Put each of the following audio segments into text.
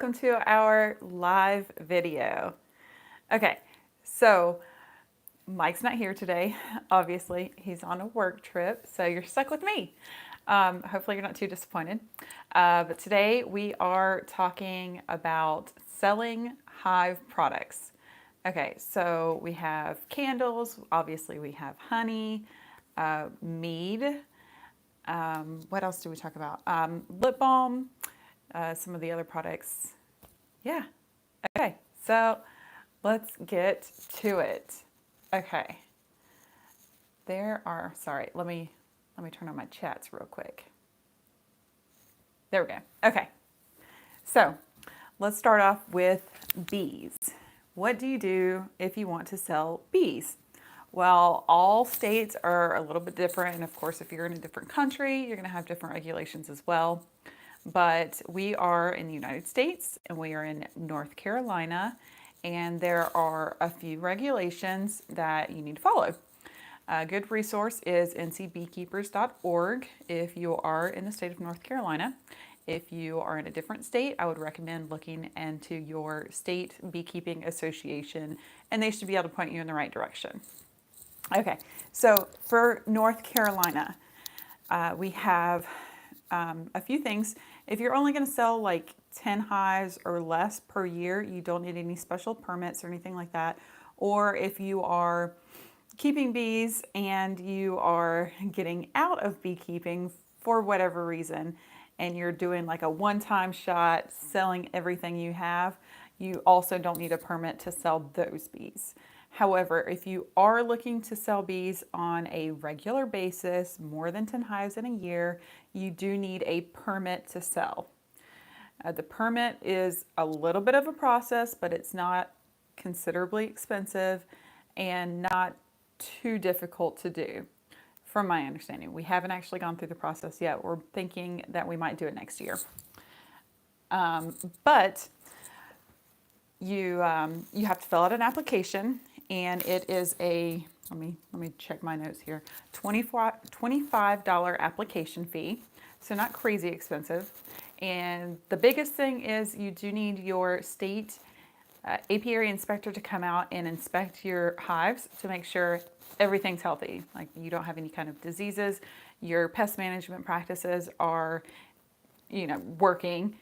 Welcome to our live video. Okay, so Mike's not here today. Obviously, he's on a work trip, so you're stuck with me. Hopefully, you're not too disappointed. But today we are talking about selling hive products. Okay, so we have candles, obviously, we have honey, mead. What else do we talk about? Lip balm, some of the other products. Yeah. Okay. So let's get to it. Okay. Sorry, let me turn on my chats real quick. There we go. Okay. So let's start off with bees. What do you do if you want to sell bees? Well, all states are a little bit different. And of course, if you're in a different country, you're going to have different regulations as well. But we are in the United States and we are in North Carolina, and there are a few regulations that you need to follow. A good resource is ncbeekeepers.org if you are in the state of North Carolina. If you are in a different state, I would recommend looking into your state beekeeping association, and they should be able to point you in the right direction. Okay, so for North Carolina, we have a few things. If you're only going to sell like 10 hives or less per year, you don't need any special permits or anything like that. Or if you are keeping bees and you are getting out of beekeeping for whatever reason, and you're doing like a one-time shot, selling everything you have, you also don't need a permit to sell those bees. However, if you are looking to sell bees on a regular basis, more than 10 hives in a year, you do need a permit to sell. The permit is a little bit of a process, but it's not considerably expensive and not too difficult to do, from my understanding. We haven't actually gone through the process yet. We're thinking that we might do it next year. But you have to fill out an application, and it is a let me check my notes here. $25 application fee, so not crazy expensive. And the biggest thing is you do need your state apiary inspector to come out and inspect your hives to make sure everything's healthy, like you don't have any kind of diseases, your pest management practices are, working,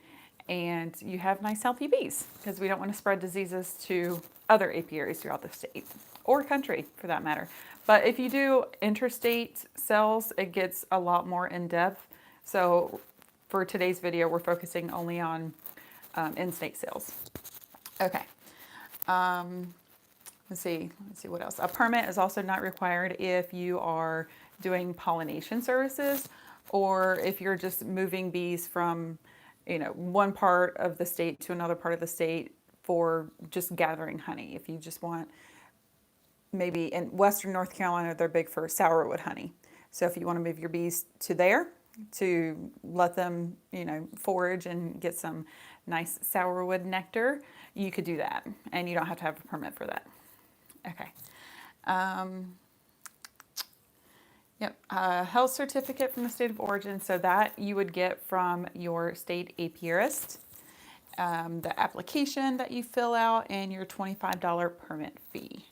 and you have nice healthy bees, because we don't want to spread diseases to other apiaries throughout the state or country for that matter. But if you do interstate sales, it gets a lot more in depth. So for today's video, we're focusing only on in-state sales. Okay. Let's see what else. A permit is also not required if you are doing pollination services, or if you're just moving bees from, one part of the state to another part of the state for just gathering honey. If you just want, maybe in Western North Carolina, they're big for sourwood honey. So if you want to move your bees to there to let them, forage and get some nice sourwood nectar, you could do that, and you don't have to have a permit for that. Okay. Health certificate from the state of origin, so that you would get from your state apiarist. The application that you fill out, and your $25 permit fee.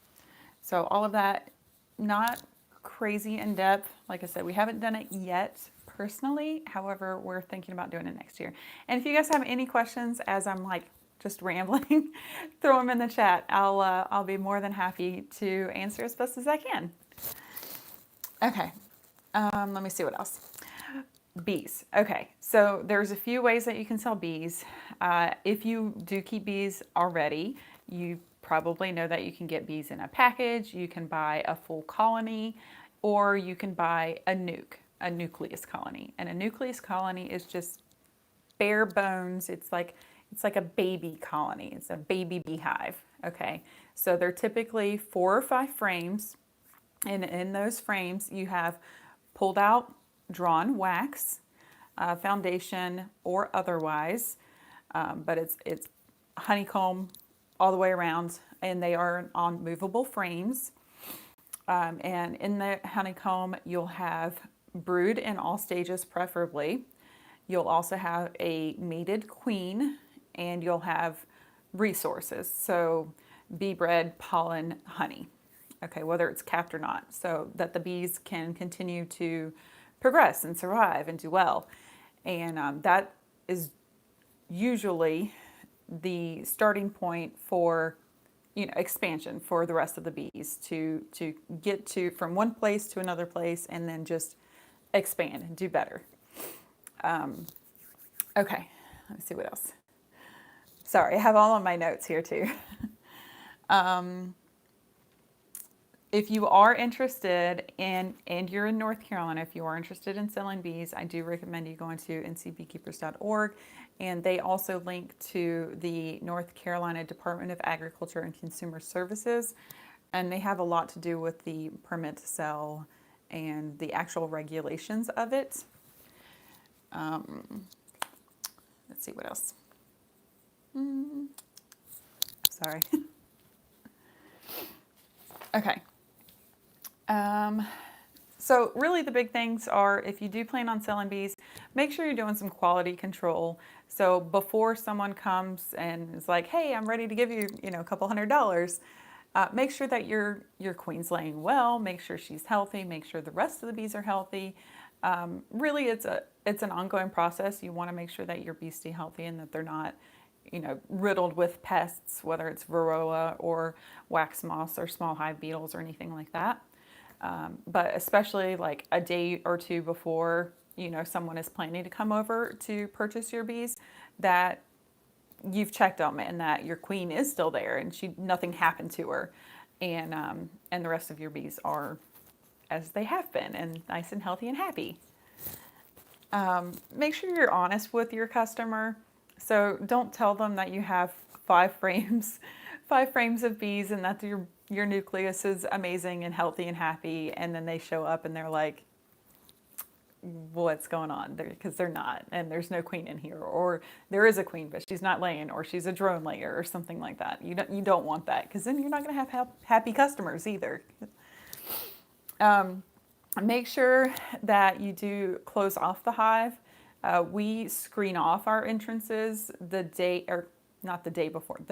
So all of that, not crazy in depth. Like I said, we haven't done it yet personally. However, we're thinking about doing it next year. And if you guys have any questions as I'm like just rambling, throw them in the chat. I'll be more than happy to answer as best as I can. Okay, let me see what else. Bees. Okay, so there's a few ways that you can sell bees. If you do keep bees already, you probably know that you can get bees in a package. You can buy a full colony, or you can buy a nucleus colony. And a nucleus colony is just bare bones. It's like a baby colony. It's a baby beehive. Okay, so they're typically 4 or 5 frames, and in those frames you have pulled out drawn wax, foundation or otherwise, but it's honeycomb all the way around, and they are on movable frames. And in the honeycomb, you'll have brood in all stages, preferably. You'll also have a mated queen and you'll have resources. So bee bread, pollen, honey. Okay, whether it's capped or not, so that the bees can continue to progress and survive and do well. And that is usually the starting point for expansion for the rest of the bees to get to from one place to another place and then just expand and do better. Okay, let's see what else. Sorry, I have all of my notes here too. If you are interested in, and you're in North Carolina, if you are interested in selling bees, I do recommend you going to ncbeekeepers.org. And they also link to the North Carolina Department of Agriculture and Consumer Services. And they have a lot to do with the permit to sell and the actual regulations of it. Let's see what else. Sorry. Okay. So really the big things are, if you do plan on selling bees, make sure you're doing some quality control. So before someone comes and is like, hey, I'm ready to give you, a couple $100, make sure that your queen's laying well, make sure she's healthy, make sure the rest of the bees are healthy. Really, it's an ongoing process. You want to make sure that your bees stay healthy and that they're not, riddled with pests, whether it's varroa or wax moths or small hive beetles or anything like that. But especially like a day or two before, someone is planning to come over to purchase your bees, that you've checked them and that your queen is still there and nothing happened to her, and the rest of your bees are as they have been and nice and healthy and happy. Make sure you're honest with your customer. So don't tell them that you have 5 frames of bees and that your nucleus is amazing and healthy and happy, and then they show up and they're like, what's going on? Because they're not, and there's no queen in here, or there is a queen but she's not laying, or she's a drone layer or something like that. You don't want that, because then you're not going to have happy customers either. Make sure that you do close off the hive. We screen off our entrances the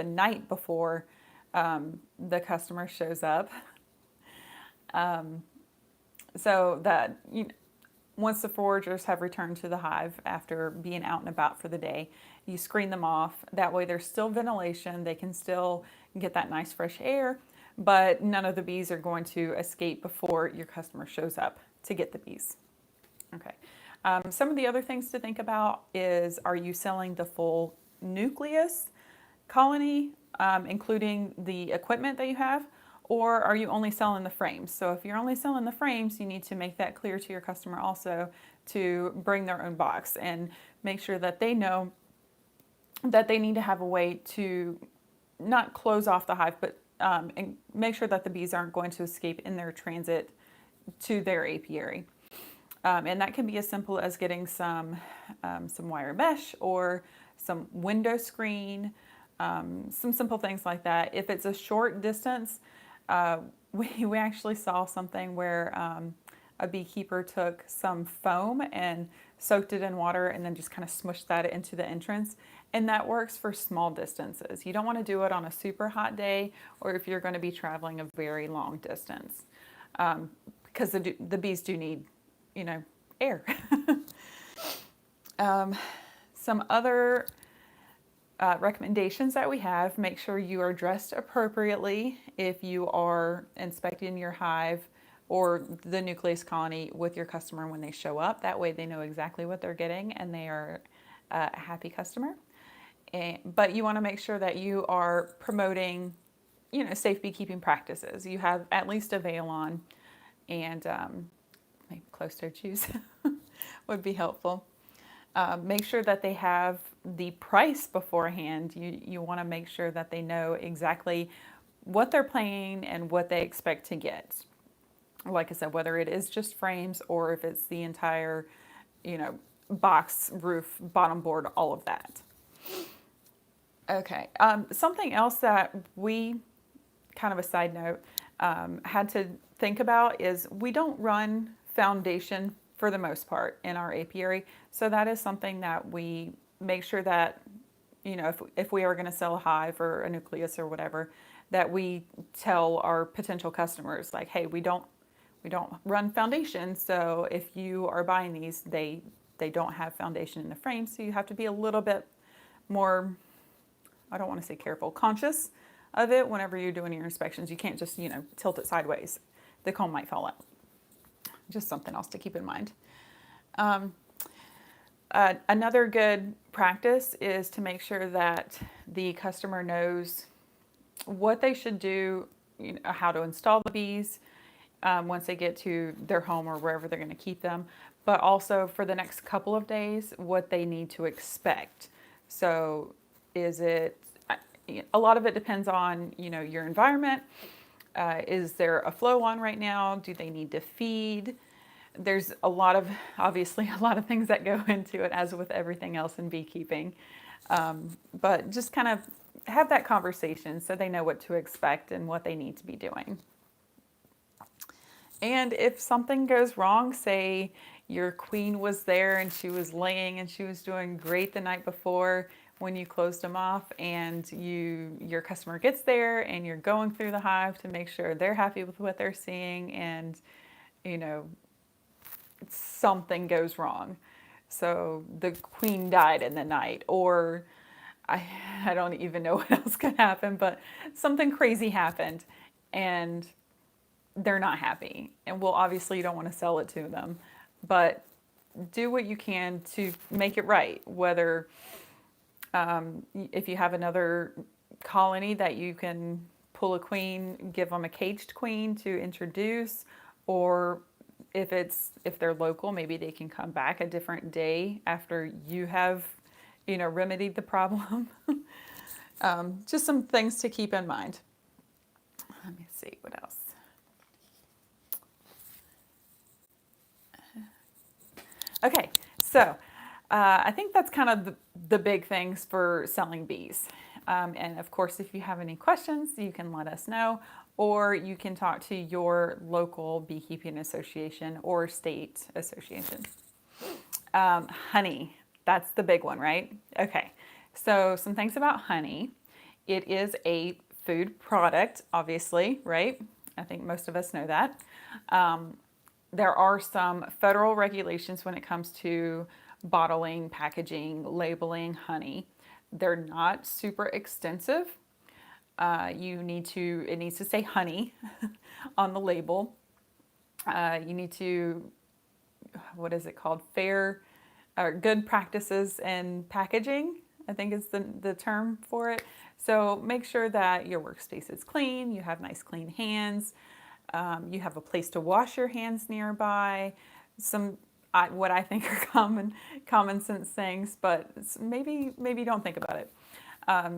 night before the customer shows up. So that once the foragers have returned to the hive after being out and about for the day, you screen them off. That way there's still ventilation. They can still get that nice fresh air, but none of the bees are going to escape before your customer shows up to get the bees. Okay. Some of the other things to think about is, are you selling the full nucleus colony, including the equipment that you have, or are you only selling the frames? So if you're only selling the frames, you need to make that clear to your customer also to bring their own box and make sure that they know that they need to have a way to not close off the hive, but and make sure that the bees aren't going to escape in their transit to their apiary. And that can be as simple as getting some wire mesh or some window screen, some simple things like that. If it's a short distance, we actually saw something where a beekeeper took some foam and soaked it in water and then just kind of smushed that into the entrance. And that works for small distances. You don't want to do it on a super hot day or if you're going to be traveling a very long distance, because the bees do need air. Some other recommendations that we have: make sure you are dressed appropriately if you are inspecting your hive or the nucleus colony with your customer when they show up. That way they know exactly what they're getting and they are a happy customer. But you want to make sure that you are promoting safe beekeeping practices. You have at least a veil on, and maybe closed-toed shoes would be helpful. Make sure that they have the price beforehand. You want to make sure that they know exactly what they're paying and what they expect to get. Like I said, whether it is just frames or if it's the entire, box, roof, bottom board, all of that. Okay. Something else that we, kind of a side note, had to think about is we don't run foundation for the most part in our apiary. So that is something that we make sure that if we are going to sell a hive or a nucleus or whatever, that we tell our potential customers like, hey, we don't run foundation, so if you are buying these, they don't have foundation in the frame, so you have to be a little bit more, I don't want to say careful, conscious of it whenever you're doing your inspections. You can't just, tilt it sideways. The comb might fall out. Just something else to keep in mind. Another good practice is to make sure that the customer knows what they should do, how to install the bees once they get to their home or wherever they're going to keep them, but also for the next couple of days, what they need to expect. So is it, a lot of it depends on, your environment. Is there a flow on right now? Do they need to feed? There's obviously a lot of things that go into it, as with everything else in beekeeping. But just kind of have that conversation so they know what to expect and what they need to be doing. And if something goes wrong, say your queen was there and she was laying and she was doing great the night before when you closed them off, and your customer gets there and you're going through the hive to make sure they're happy with what they're seeing, and something goes wrong. So the queen died in the night, or I don't even know what else could happen, but something crazy happened and they're not happy. And well, obviously you don't want to sell it to them, but do what you can to make it right. Whether if you have another colony that you can pull a queen, give them a caged queen to introduce, or if they're local, maybe they can come back a different day after you have, remedied the problem. Just some things to keep in mind. Let me see what else. Okay, so I think that's kind of the big things for selling bees. And of course, if you have any questions, you can let us know, or you can talk to your local beekeeping association or state association. Honey, that's the big one, right? Okay, so some things about honey. It is a food product, obviously, right? I think most of us know that. There are some federal regulations when it comes to bottling, packaging, labeling honey. They're not super extensive. It needs to say honey on the label. You need to, what is it called? Fair or good practices in packaging, I think is the term for it. So make sure that your workspace is clean, you have nice clean hands, you have a place to wash your hands nearby. What I think are common sense things, but maybe don't think about it.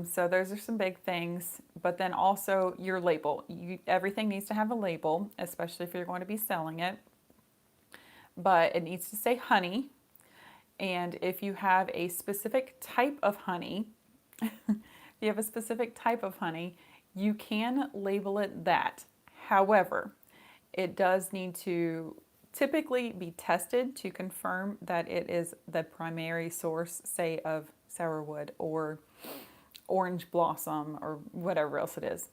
So those are some big things. But then also your label. Everything needs to have a label, especially if you're going to be selling it. But it needs to say honey. And if you have a specific type of honey, you can label it that. However, it does need to typically be tested to confirm that it is the primary source, say, of sourwood or orange blossom or whatever else it is.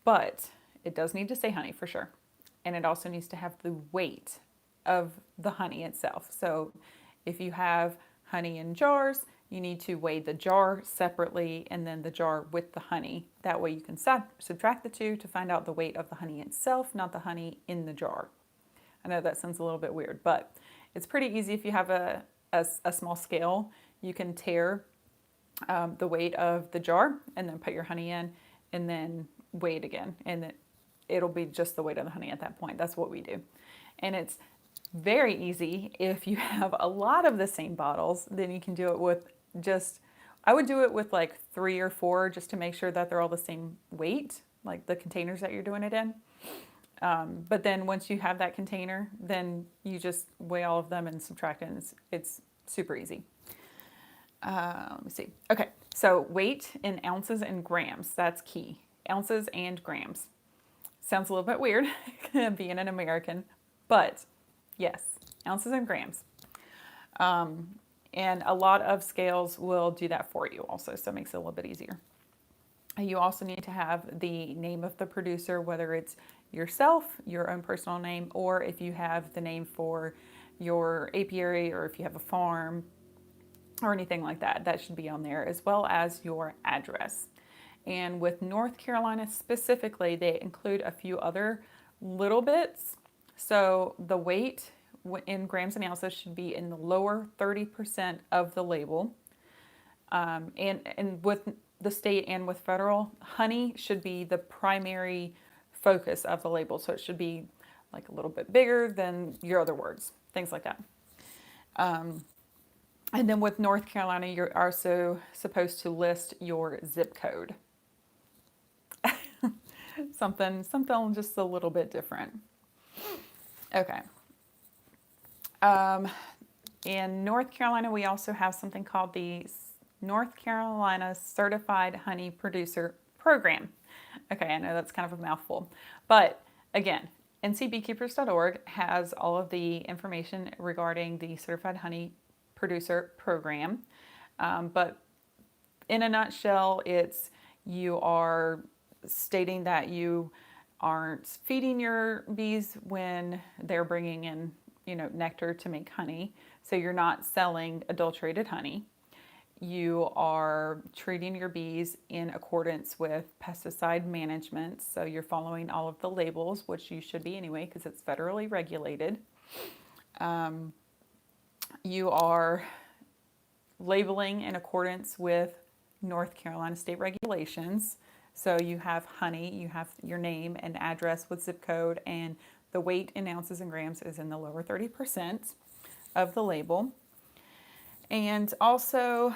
But it does need to say honey for sure. And it also needs to have the weight of the honey itself. So if you have honey in jars, you need to weigh the jar separately and then the jar with the honey. That way you can subtract the two to find out the weight of the honey itself, not the honey in the jar. I know that sounds a little bit weird, but it's pretty easy if you have a small scale. You can tare the weight of the jar and then put your honey in and then weigh it again. And it'll be just the weight of the honey at that point. That's what we do. And it's very easy if you have a lot of the same bottles, then you can do it with I would do it with like 3 or 4 just to make sure that they're all the same weight, like the containers that you're doing it in. But then once you have that container, then you just weigh all of them and subtract it, and it's super easy. Let me see. Okay, so weight in ounces and grams, that's key. Ounces and grams. Sounds a little bit weird being an American, but yes, ounces and grams. And a lot of scales will do that for you also, so it makes it a little bit easier. You also need to have the name of the producer, whether it's yourself, your own personal name, or if you have the name for your apiary or if you have a farm or anything like that, that should be on there, as well as your address. And with North Carolina specifically, they include a few other little bits. So the weight in grams and ounces should be in the lower 30% of the label. And with the state and with federal, honey should be the primary focus of the label. So it should be like a little bit bigger than your other words, things like that. And then with North Carolina, you're also supposed to list your zip code. something just a little bit different. Okay. In North Carolina, we also have something called the North Carolina Certified Honey Producer Program. Okay, I know that's kind of a mouthful, but again, ncbeekeepers.org has all of the information regarding the Certified Honey Producer Program. But in a nutshell, it's you are stating that you aren't feeding your bees when they're bringing in, nectar to make honey. So you're not selling adulterated honey. You are treating your bees in accordance with pesticide management. So you're following all of the labels, which you should be anyway, because it's federally regulated. You are labeling in accordance with North Carolina state regulations. So you have honey, you have your name and address with zip code, and the weight in ounces and grams is in the lower 30% of the label. And also,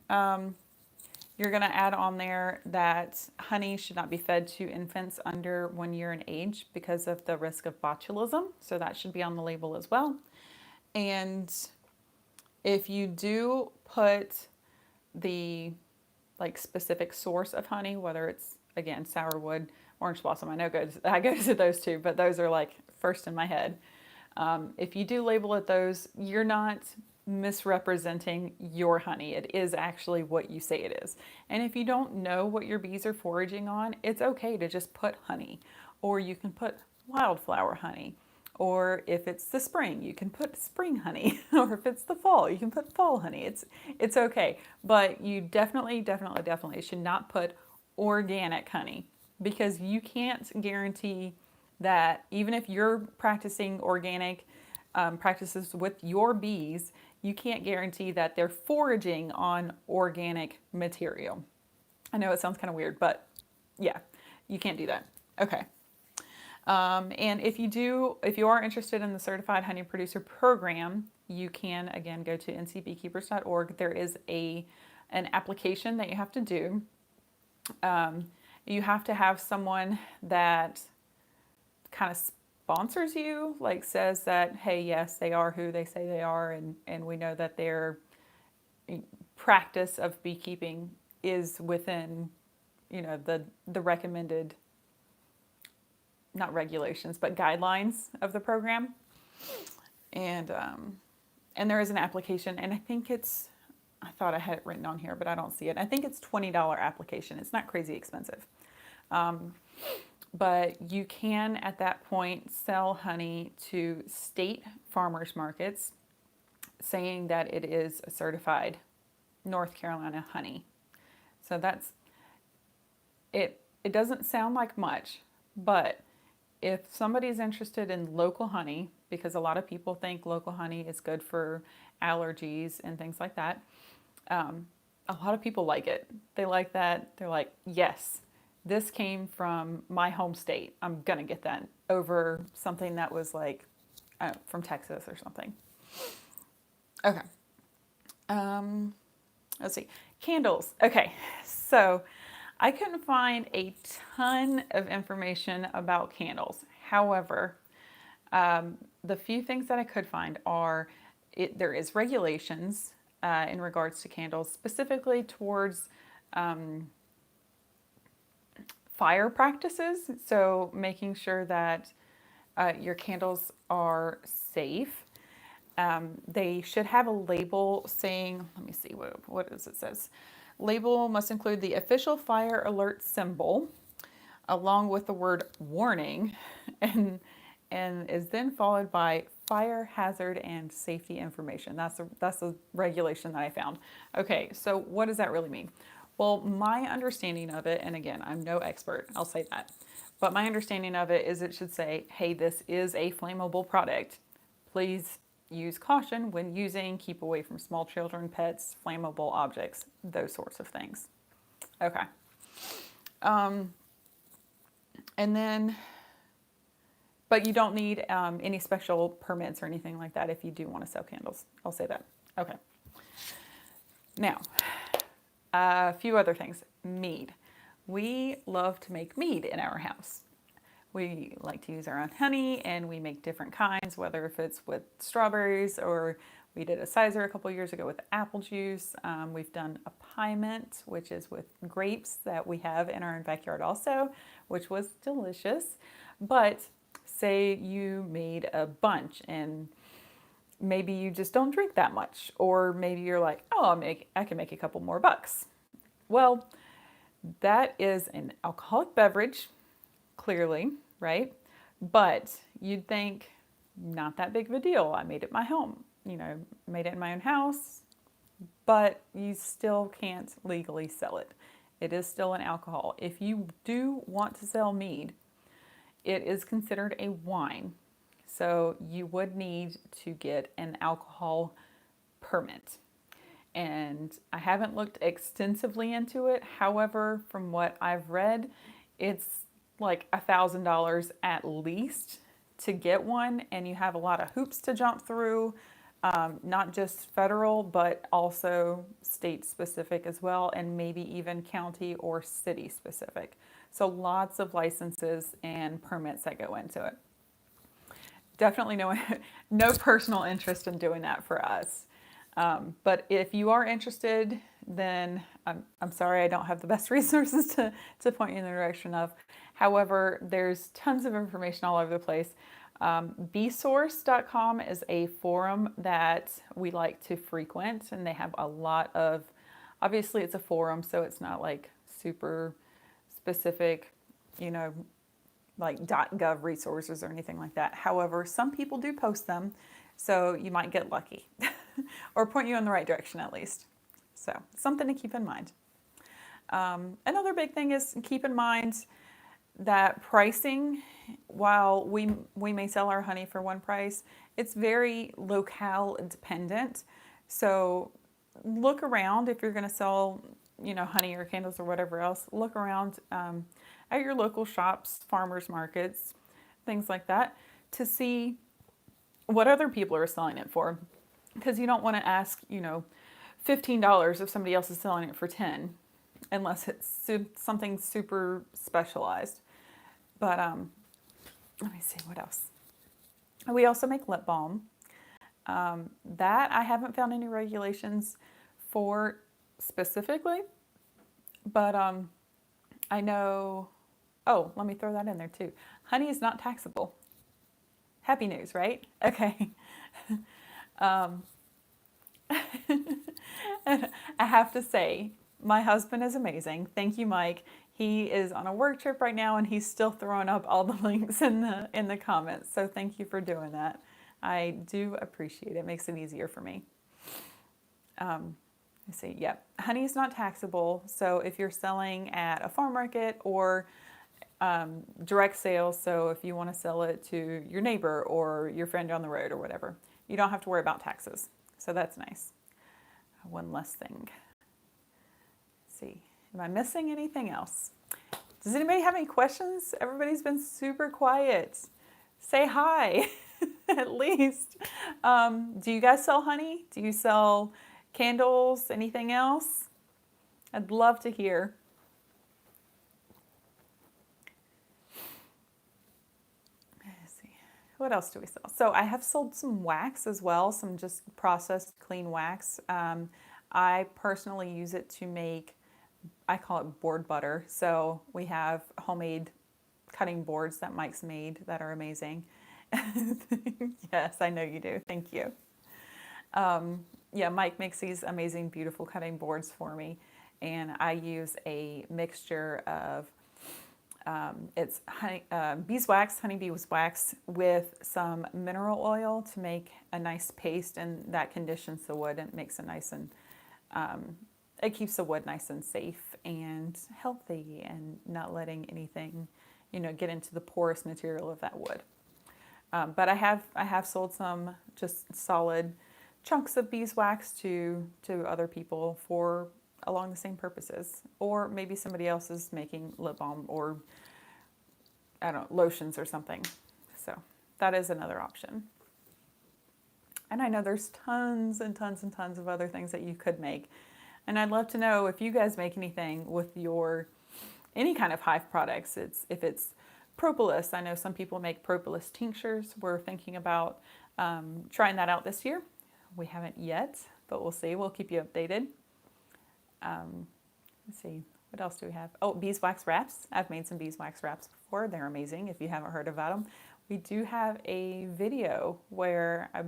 you're going to add on there that honey should not be fed to infants under 1 year in age because of the risk of botulism. So that should be on the label as well. And if you do put the specific source of honey, whether it's again sourwood, orange blossom, I go to those two, but those are first in my head. If you do label it those, you're not misrepresenting your honey. It is actually what you say it is. And if you don't know what your bees are foraging on, it's okay to just put honey, or you can put wildflower honey. Or if it's the spring, you can put spring honey. Or if it's the fall, you can put fall honey. It's okay. But you definitely should not put organic honey, because you can't guarantee that even if you're practicing organic practices with your bees, you can't guarantee that they're foraging on organic material. I know it sounds kind of weird, but yeah, you can't do that. Okay. And if you are interested in the Certified Honey Producer Program, you can again go to ncbeekeepers.org. There is an application that you have to do. You have to have someone that kind of sponsors you, says that, hey, yes, they are who they say they are, and we know that their practice of beekeeping is within, the recommended, not regulations, but guidelines of the program. And there is an application, and I thought I had it written on here, but I don't see it. I think it's $20 application. It's not crazy expensive. But you can, at that point, sell honey to state farmers markets, saying that it is a certified North Carolina honey. So that's it. It doesn't sound like much, but if somebody's interested in local honey, because a lot of people think local honey is good for allergies and things like that, a lot of people like it. They like that. They're like, yes, this came from my home state. I'm going to get that over something that was from Texas or something. Okay. Let's see. Candles. Okay. So I couldn't find a ton of information about candles. However, the few things that I could find are there is regulations in regards to candles, specifically towards fire practices. So making sure that your candles are safe. They should have a label saying, let me see, what does it says? Label must include the official fire alert symbol along with the word warning and is then followed by fire hazard and safety information. That's a regulation that I found. Okay, so what does that really mean? Well, my understanding of it, and again, I'm no expert, I'll say that, but my understanding of it is it should say, hey, this is a flammable product. Please use caution when using, keep away from small children, pets, flammable objects, those sorts of things. Okay. And then, but you don't need any special permits or anything like that if you do want to sell candles. I'll say that. Okay. Now, a few other things. Mead. We love to make mead in our house. We like to use our own honey and we make different kinds, whether if it's with strawberries or we did a sizer a couple years ago with apple juice. We've done a pie mint, which is with grapes that we have in our backyard also, which was delicious. But say you made a bunch and maybe you just don't drink that much, or maybe you're like, oh, I can make a couple more bucks. Well, that is an alcoholic beverage, clearly, right? But you'd think, not that big of a deal. I made it my home, made it in my own house, but you still can't legally sell it. It is still an alcohol. If you do want to sell mead, it is considered a wine. So you would need to get an alcohol permit. And I haven't looked extensively into it. However, from what I've read, it's like $1,000 at least to get one. And you have a lot of hoops to jump through, not just federal, but also state specific as well, and maybe even county or city specific. So lots of licenses and permits that go into it. Definitely no personal interest in doing that for us. But if you are interested, then I'm sorry I don't have the best resources to point you in the direction of. However, there's tons of information all over the place. bsource.com is a forum that we like to frequent, and they have a lot of, obviously it's a forum, so it's not like super specific, like .gov resources or anything like that. However, some people do post them, so you might get lucky or point you in the right direction at least. So something to keep in mind. Another big thing is keep in mind that pricing, while we may sell our honey for one price, it's very locale dependent. So look around if you're going to sell, honey or candles or whatever else. Look around at your local shops, farmers markets, things like that, to see what other people are selling it for. Because you don't want to ask, $15 if somebody else is selling it for 10, unless it's something super specialized. But let me see what else. We also make lip balm. That I haven't found any regulations for specifically, but I know. Oh, let me throw that in there too. Honey is not taxable. Happy news, right? Okay. And I have to say, my husband is amazing. Thank you, Mike. He is on a work trip right now, and he's still throwing up all the links in the comments. So thank you for doing that. I do appreciate it. It makes it easier for me. Let's see. Yep, honey is not taxable. So if you're selling at a farm market or direct sales, so if you want to sell it to your neighbor or your friend down the road or whatever, you don't have to worry about taxes. So that's nice. One less thing. Let's see. Am I missing anything else? Does anybody have any questions? Everybody's been super quiet. Say hi, at least. Do you guys sell honey? Do you sell candles? Anything else? I'd love to hear. Let's see. What else do we sell? So I have sold some wax as well, some just processed clean wax. I personally use it to make, I call it board butter. So we have homemade cutting boards that Mike's made that are amazing. Yes, I know you do. Thank you. Yeah, Mike makes these amazing, beautiful cutting boards for me, and I use a mixture of it's beeswax, honeybee wax, with some mineral oil to make a nice paste, and that conditions the wood and makes it nice and it keeps the wood nice and safe and healthy, and not letting anything, get into the porous material of that wood. But I have sold some just solid chunks of beeswax to other people for along the same purposes, or maybe somebody else is making lip balm or I don't know, lotions or something. So that is another option. And I know there's tons and tons and tons of other things that you could make. And I'd love to know if you guys make anything with your any kind of hive products. If it's propolis. I know some people make propolis tinctures. We're thinking about trying that out this year. We haven't yet, but we'll see. We'll keep you updated. Let's see. What else do we have? Oh, beeswax wraps. I've made some beeswax wraps before. They're amazing if you haven't heard about them. We do have a video where I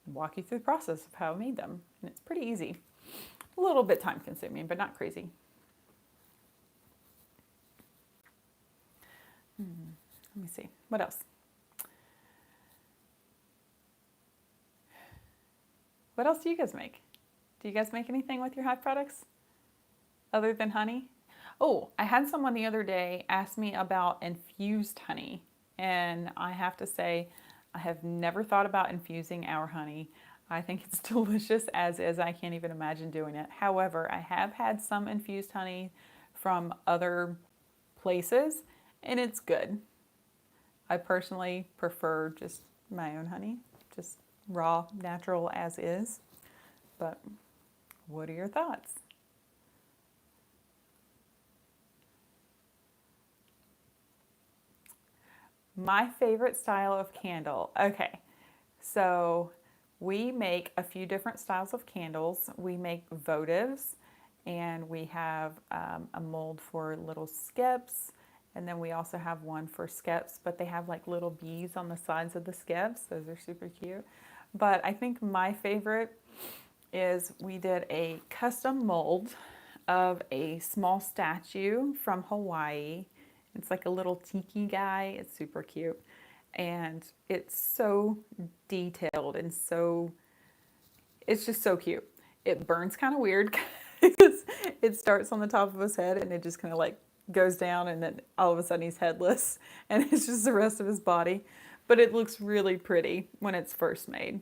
walk you through the process of how I made them. And it's pretty easy. A little bit time consuming, but not crazy. Let me see. What else? What else do you guys make? Do you guys make anything with your hive products other than honey? Oh, I had someone the other day ask me about infused honey, and I have to say I have never thought about infusing our honey. I think it's delicious as is. I can't even imagine doing it. However, I have had some infused honey from other places, and it's good. I personally prefer just my own honey, just raw, natural as is. But what are your thoughts? My favorite style of candle. Okay, so we make a few different styles of candles. We make votives, and we have a mold for little skips, and then we also have one for skips, but they have like little bees on the sides of the skips. Those are super cute. But I think my favorite is we did a custom mold of a small statue from Hawaii. It's like a little tiki guy. It's super cute. And it's so detailed and it's just so cute. It burns kind of weird because it starts on the top of his head and it just kind of like goes down, and then all of a sudden he's headless and it's just the rest of his body. But it looks really pretty when it's first made.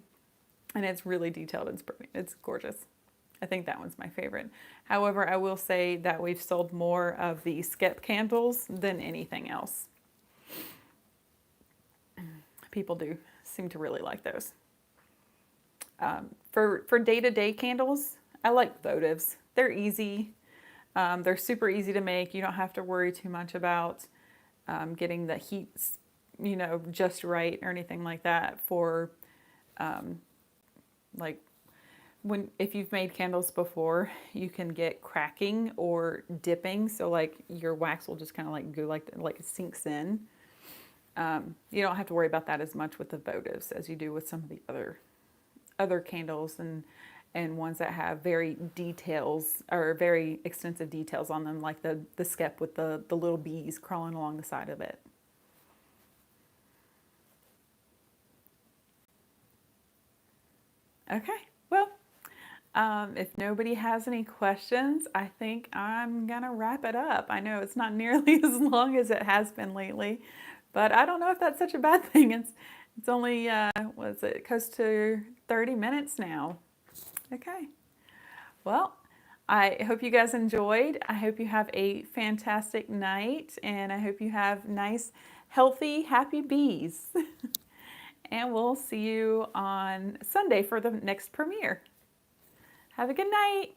And it's really detailed and pretty. It's gorgeous. I think that one's my favorite. However, I will say that we've sold more of the skep candles than anything else. People do seem to really like those. For day-to-day candles, I like votives. They're easy. They're super easy to make. You don't have to worry too much about getting the heat, just right or anything like that. For like if you've made candles before, you can get cracking or dipping. So like your wax will just kind of like go like it sinks in. You don't have to worry about that as much with the votives as you do with some of the other candles and ones that have very extensive details on them, like the skep with the little bees crawling along the side of it. Okay, well, if nobody has any questions, I think I'm gonna wrap it up. I know it's not nearly as long as it has been lately, but I don't know if that's such a bad thing. It's only close to 30 minutes now. Okay. Well, I hope you guys enjoyed. I hope you have a fantastic night, and I hope you have nice, healthy, happy bees. And we'll see you on Sunday for the next premiere. Have a good night.